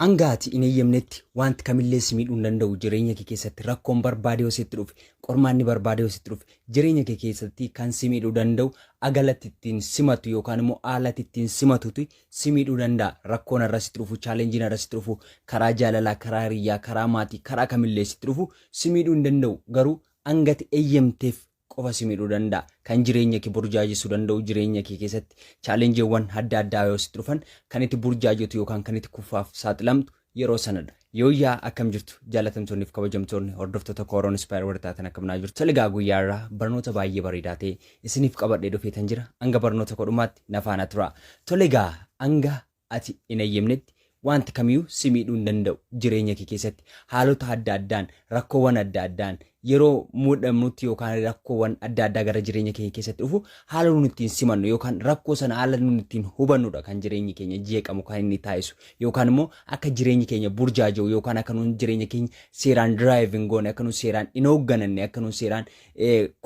Angaati in eeyyamnetti wanti kamillee si miidhuu hin danda'u jireenya kee keessatti rakkoon barbaadee sitti dhufe qormaanni barbaadee sitti dhufe jireenya kee keessatti kan si miidhuu danda'u agalatti ittiin simatu yookaan immoo haalatti ittiin simatutu si miidhuu danda'a rakkoon irra sitti dhufu chaalenjiin irra sitti dhufu karaa jaalalaa karaa hiriyaa karaa maatii karaa kamillee sitti dhufu si miidhuu hin danda'u garuu angati eeyyamteef qofa si miidhuu danda'a kan jireenya kee burjaajessuu danda'u jireenya kee keessatti chaalenjiiwwan adda addaa yoo sitti dhufan kan itti burjaajetu yookaan kan itti kuffaaf saaxilamtu yeroo sanadha. Yooyyaa akkam jirtu jaalatamtoonni fi kabajamtoonni hordoftoota Kooroon Inspire wartaatan akkamnaa jirtu. Toligaa guyyaarraa barnoota baay'ee bareedaa ta'e isiniif qabadhee dhufeetan jira. Hanga barnoota kodhumaatti nafaana tura. Toligaa hanga ati hin eeyyamnetti wanti kamiyyuu si miidhuu hin danda'u jireenya kee keessatti haalota adda addaan rakkoowwan adda addaan yeroo muudamnutti yookaan rakkoowwan adda addaa gara jireenya keenya keessatti dhufu haala nuti ittiin simannu yookaan rakkoo sana haala nuti ittiin hubannudha kan jireenyi keenya jeeqamu kan inni taasisu yookaan immoo akka jireenyi keenya burjaaja'u yookaan akka nuti jireenya keenya seeraan driving goone akka nuti seeraan hin hooggananne akka nuti seeraan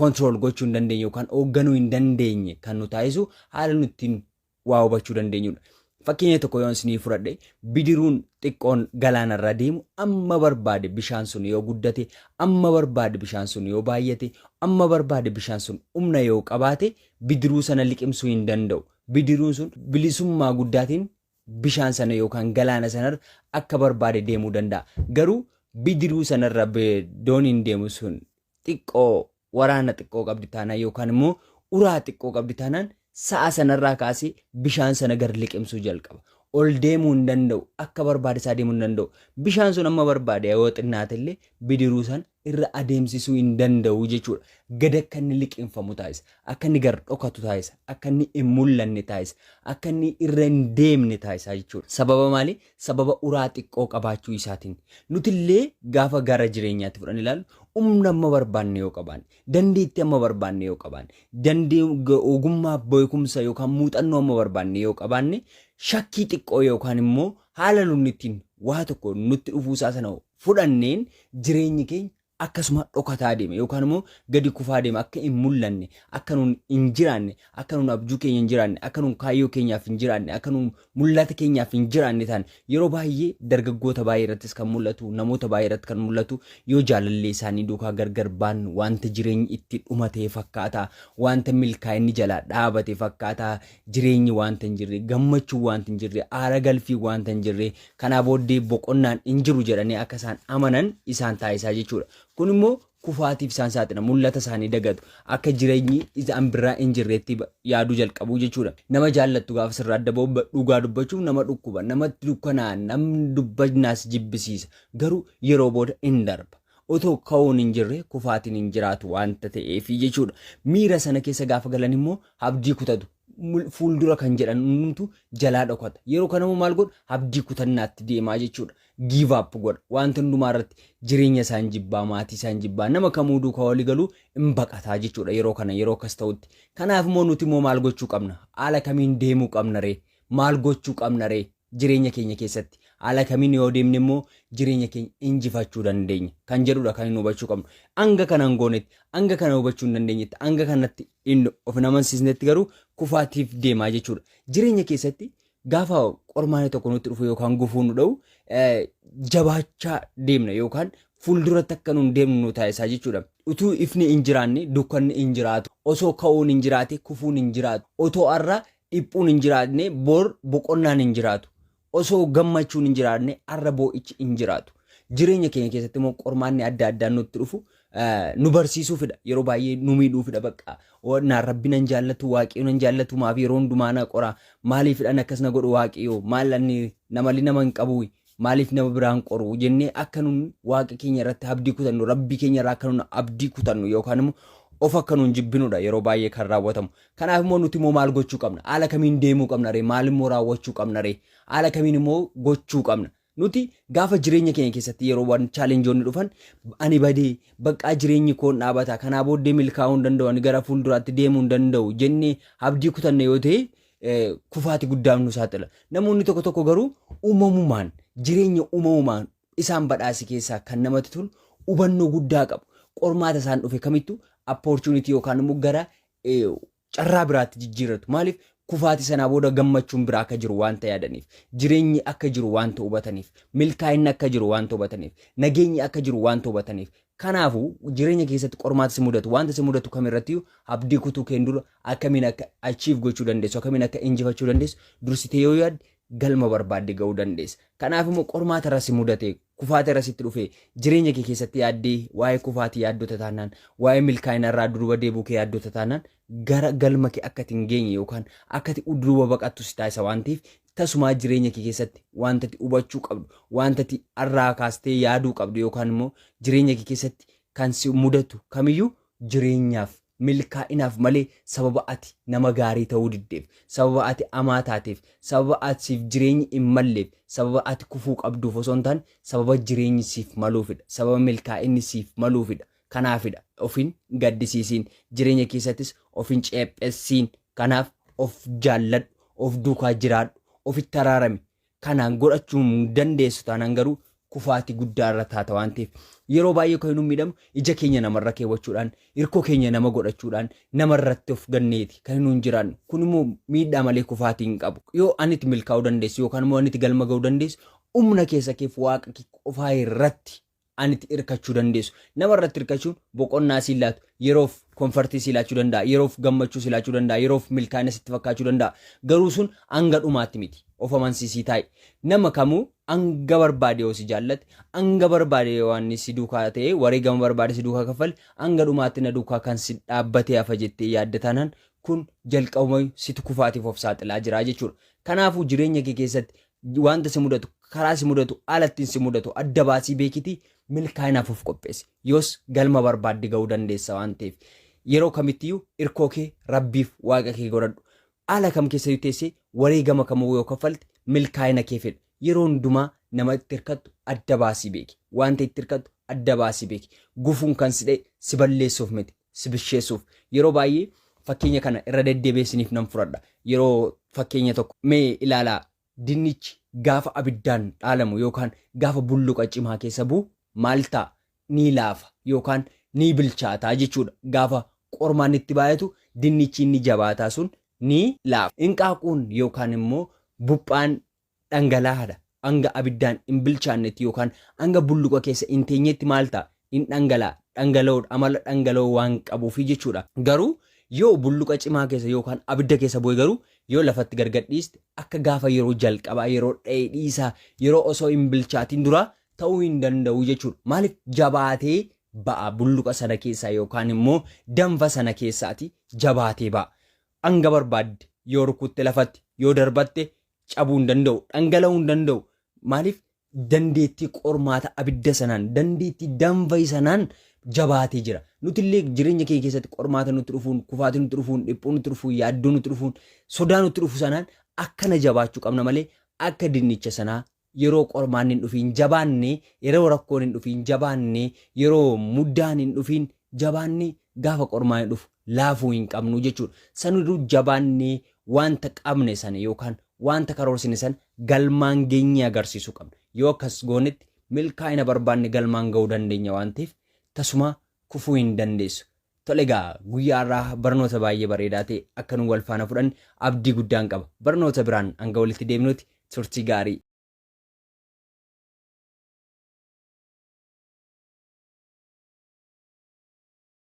control gochuu hin dandeenye yookaan hoogganuu hin dandeenye kan nu taasisu haala nuti ittiin waa hubachuu dandeenyudha. Fakkeenya tokko yoon isinii fudhadhe bidiruun xiqqoon galaanarra deemu amma barbaade bishaan sun yoo guddate amma barbaade bishaan sun yoo baay'ate amma barbaade bishaan sun humna yoo qabaate bidiruu sana liqimsuu hin danda'u. Bidiruun sun bilisummaa guddaatiin bishaan sana yookaan galaana sanarra akka barbaade deemuu danda'a. Garuu bidiruu sanarra dooniin deemu sun xiqqoo waraana xiqqoo qabdi taanaan yookaan immoo uraa xiqqoo qabdi taanaan sa'a sanarraa kaasee bishaan sana gar liqimsuu jalqaba. Ol deemuu hin danda'u akka barbaade isaa deemuu hin danda'u. Bishaan sun amma barbaade yoo xinnaate illee bidiruu san irra adeemsisuu hin danda'u jechuudha. Gad akka inni liqimfamu taasisa. Akka inni gar dhokatu taasisa. Akka inni hin mul'anne taasisa. Akka inni irra hin deemne taasisa jechuudha. Sababa maali? Sababa uraa xiqqoo qabaachuu isaatiin. Nuti illee gaafa gara jireenyaatti fudhan ilaallu humna amma barbaanne yoo qabaanne dandeettii amma barbaanne yoo qabaanne dandeettii ogummaa beekumsa yookaan muuxannoo amma barbaanne yoo qabaanne shakkii xiqqoo yookaan immoo haala nuti ittiin waa tokko nutti dhufuusaa sana fudhanneen jireenyi keenya akkasuma dhokataa deeme yookaan immoo gadi kufaa deeme akka hin mul'anne akka nuun hin jiraanne akka nuun abjuu keenya hin jiraanne akka nuun kaayyoo keenyaaf hin jiraanne akka nuun mul'ata keenyaaf hin jiraanne ta'an yeroo baay'ee dargaggoota baay'ee irrattis kan mul'atu namoota baay'ee irratti kan mul'atu yoo jaalallee isaanii duukaa gargar baan wanta jireenyi itti dhumatee fakkaata wanta milkaa'inni jalaa dhaabate fakkaata jireenyi wanta hin jirre gammachuu wanta hin jirre aara galfii wanta hin jirre kanaa booddee boqonnaan hin jiru jedhanii akka isaan amanan isaan taasisaa jechuudha. Kun immoo kufaatiif isaan saaxila mul'ata isaanii dagatu akka jireenyi isaan biraa hin jirreetti yaaduu jalqabu jechuudha. Nama jaallattu gaafa sirraa adda ba'u dhugaa dubbachuuf nama dhukkuba namatti dukkanaa namni dubbanaas jibbisiisa garuu yeroo booda hin darba. Otoo ka'uun hin jirre kufaatiin hin jiraatu wanta ta'eef jechuudha. Miira sana keessa gaafa galan immoo abdii kutatu. Fuuldura kan jedhantu jalaa dhokata. Yeroo kanammoo maal godhu abdii kutannaatti deemaa jechuudha. Give up godha. Wanta hundumaa irratti jireenya isaan jibbaa maatii isaan jibbaa nama kamuu duukaa walii galuu hin baqataa jechuudha yeroo kana yeroo akkas ta'utti. Kanaaf immoo nuti immoo maal gochuu qabna? Haala kamiin deemuu qabna ree? Maal gochuu qabna ree? Jireenya keenya keessatti haala kamiin yoo deemne immoo jireenya keenya injifachuu dandeenya kan jedhudha kan inni hubachuu qabnu. Hanga kana hin goonetti hanga kana hubachuu hin dandeenyetti hanga kanatti of namansiisnetti garuu kufaatiif deemaa jechuudha. Jireenya keessatti gaafa qormaanni tokko nutti dhufu yookaan gufuu nu dha'u jabaachaa deemna yookaan fuulduratti akka nuun deemnu nu taasisaa jechuudha. Utuu ifni hin jiraanne dukkanni hin jiraatu osoo ka'uun hin jiraate kufuun hin jiraatu otoo har'a dhiphuun hin jiraanne bor boqonnaan hin jiraatu. Osoo gammachuun hin jiraanne har'a boo'ichi hin jiraatu. Jireenya keenya keessatti immoo qormaanni adda addaan nutti dhufu nu barsiisuufidha. Yeroo baay'ee nu miidhuufidha bakka. Naan rabbi nan jaallatu waaqayyo nan jaallatu maaf yeroo hundumaa na qora maaliifidhaan akkas na godhu waaqayyo maal inni namalli nama hin qabu maaliif nama biraan qoru jennee akka nun waaqa keenya irratti abdii kutannu rabbi keenya irraa akka nun abdii kutannu yookaan immoo of akka nun jibbinudha yeroo baay'ee kan raawwatamu. Kanaaf immoo nuti immoo maal gochuu qabna? Haala kamiin deemuu qabna ree? Maal immoo raawwachuu qabna ree? Haala kamiin immoo gochuu qabna? Nuti gaafa jireenya keenya keessatti yeroo waan chaalenjoonni dhufan ani badee bakka jireenyi koon dhaabata kanaa booddee milkaa'uu hin danda'u ani gara fuulduraatti deemuu hin danda'u jennee abdii kutanne yoo ta'e kufaati guddaan nu saaxila. Namoonni tokko tokko garuu uumamumaan jireenya uumamumaan isaan badhaasi keessaa kan namatti tolu hubannoo guddaa qabu. Qormaata isaan dhufe kamittuu opportunity yookaan immoo gara carraa biraatti jijjiirratu. Maaliif kufaati sanaa booda gammachuun biraa akka jiru waanta yaadaniif, jireenyi akka jiru waanta hubataniif, milkaa'inni akka jiru waanta hubataniif, nageenyi akka jiru waanta hubataniif. Kanaafuu jireenya keessatti qormaata si mudatu waanta si mudatu kamirratti abdii kutuu keen dura akkamiin akka achieve gochuu dandeessu, akkamiin akka injifachuu dandeessu dursitee yoo yaadde galma barbaadde ga'uu dandeessa. Kanaaf immoo qormaata irra si mudate, kufaata irra sitti dhufe, jireenya kee keessatti yaaddee waa'ee kufaatii yaaddota taanaan, waa'ee milkaa'ina irraa duuba deebuu kee yaaddota taanaan gara galma kee akka hin geenye yookaan akka duuba baqattu si taasisa waan ta'eef tasumaa jireenya kee keessatti wanta hubachuu qabdu, wanta irraa kaastee yaaduu qabdu yookaan immoo jireenya kee keessatti kan si mudatu kamiyyuu jireenyaaf milkaa'inaaf malee sababa ati nama gaarii ta'uu diddeef, sababa ati amaa taateef, sababa ati siif jireenyi hin malleef, sababa ati kufuu qabduuf osoo hin taane sababa jireenyi siif maluufidha, sababa milkaa'inni siif maluufidha. Kanaafidha ofiin gaddisiisiin, jireenya keessattis ofiin ceephessiin. Kanaaf of jaalladhu, of duukaa jiraadhu, ofitti araarami. Kanaan godhachuu dandeessu taanaan garuu kufaatii guddaa irra taata waan ta'eef yeroo baay'ee kan nu miidhamu ija keenya namarra keewwachuudhaan, hirkoo keenya nama godhachuudhaan, namarratti of ganneeti kan nu hin jiraannu. Kun immoo miidhaa malee kufaatii hin qabu. Yoo ani itti milkaa'uu dandeessu yookaan immoo ani itti galma ga'uu dandeessu humna keessa keef waaqa qofaa irratti ani itti hirkachuu dandeessu. Namarratti hirkachuun boqonnaa sii laatu, yeroof konfartii sii laachuu danda'a, yeroof gammachuu sii laachuu danda'a, yeroof milkaa'ina sitti fakkaachuu danda'a. Garuu sun hanga dhumaatti miti. Of amansiisii taa'e. Nama kamuu hanga barbaade yoo si jaallate, hanga barbaade waan si duukaa ta'e, wareegama barbaade si duukaa kaffale, hanga dhumaatti na duukaa kan si dhaabbatee hafa jettee yaadda taanaan kun jalqabuma sitti kufaatiif of saaxilaa jira jechuudha. Kanaafuu jireenya kee keessatti wanta si mudatu, karaa si mudatu, haalattiin si mudatu adda baasii beekiti milkaa'inaaf of qopheessi. Yoos galma barbaadde ga'uu dandeessa waan ta'eef yeroo kamittiyyuu hirkoo kee rabbiif waaqa kee godhadhu. Haala kam keessa teessee wareegama kamuu yoo kaffalte milkaa'ina kee fedha. Yeroo hundumaa nama itti hirkattu adda baasii beeki. Wanta itti hirkattu adda baasii beeki. Gufuun kan si dha'e si balleessuuf miti, si bisheessuuf. Yeroo baay'ee fakkeenya kana irra deddeebiisiniif nan fudhadha. Yeroo fakkeenya tokko mee ilaalaa, dinnichi gaafa abiddaan dhaalamu yookaan gaafa bulluqa cimaa keessa bu'u maal ta'a? Ni laafa yookaan ni bilchaataa jechuudha. Gaafa qormaan itti baay'atu dinnichi inni jabaataa sun ni laafa. Hinqaaquun yookaan immoo buphaan dhangalaa'aadha. Hanga abiddaan hin bilchaannetti yookaan hanga bulluqa keessa hin teenyetti maal ta'a? Hin dhangalaa'a. Dhangala'uudha. Amala dhangala'uu waan qabuufi jechuudha. Garuu yoo bulluqa cimaa keessa yookaan abidda keessa bu'e garuu yoo lafatti gargadhiiste akka gaafa yeroo jalqabaa, yeroo dha'ee dhiisaa, yeroo osoo hin bilchaatiin dura ta'uu hin danda'u jechuudha. Maaliif jabaatee ba'a bulluqa sana keessaa yookaan immoo danfa sana keessaati jabaatee ba'a. Hanga barbaadde yoo rukutte lafatti yoo darbatte cabuu hin danda'u, dhangala'uu hin danda'u. Maaliif dandeettii qormaata abidda sanaan, dandeettii danfa sanaan jabaatee jira. Nuti illee jireenya kee keessatti qormaata nutti dhufuun, kufaatii nutti dhufuun, dhiphuu nutti dhufuun, yaaddoo nutti dhufuun, sodaa nutti dhufu sanaan akkana jabaachuu qabna malee akka dinnicha sanaa yeroo qormaan hin dhufiin jabaannee, yeroo rakkoon hin dhufiin jabaannee, yeroo muddaan hin dhufiin jabaannee gaafa qormaan hin dhufu laafuu hin qabnu jechuudha. Sanuduu jabaannee wanta qabne sana yookaan wanta karoorsine sana galmaan geenye agarsiisuu qabna. Yoo akkas goonetti milkaa'ina barbaanne galmaan ga'uu dandeenya waan ta'eef tasuma kufuu hin dandeessu. Tole egaa guyyaa irraa barnoota baay'ee bareedaa ta'e akka nu wal faana fudhanne abdii guddaan qaba. Barnoota biraan hanga walitti deebinutti turtii gaarii.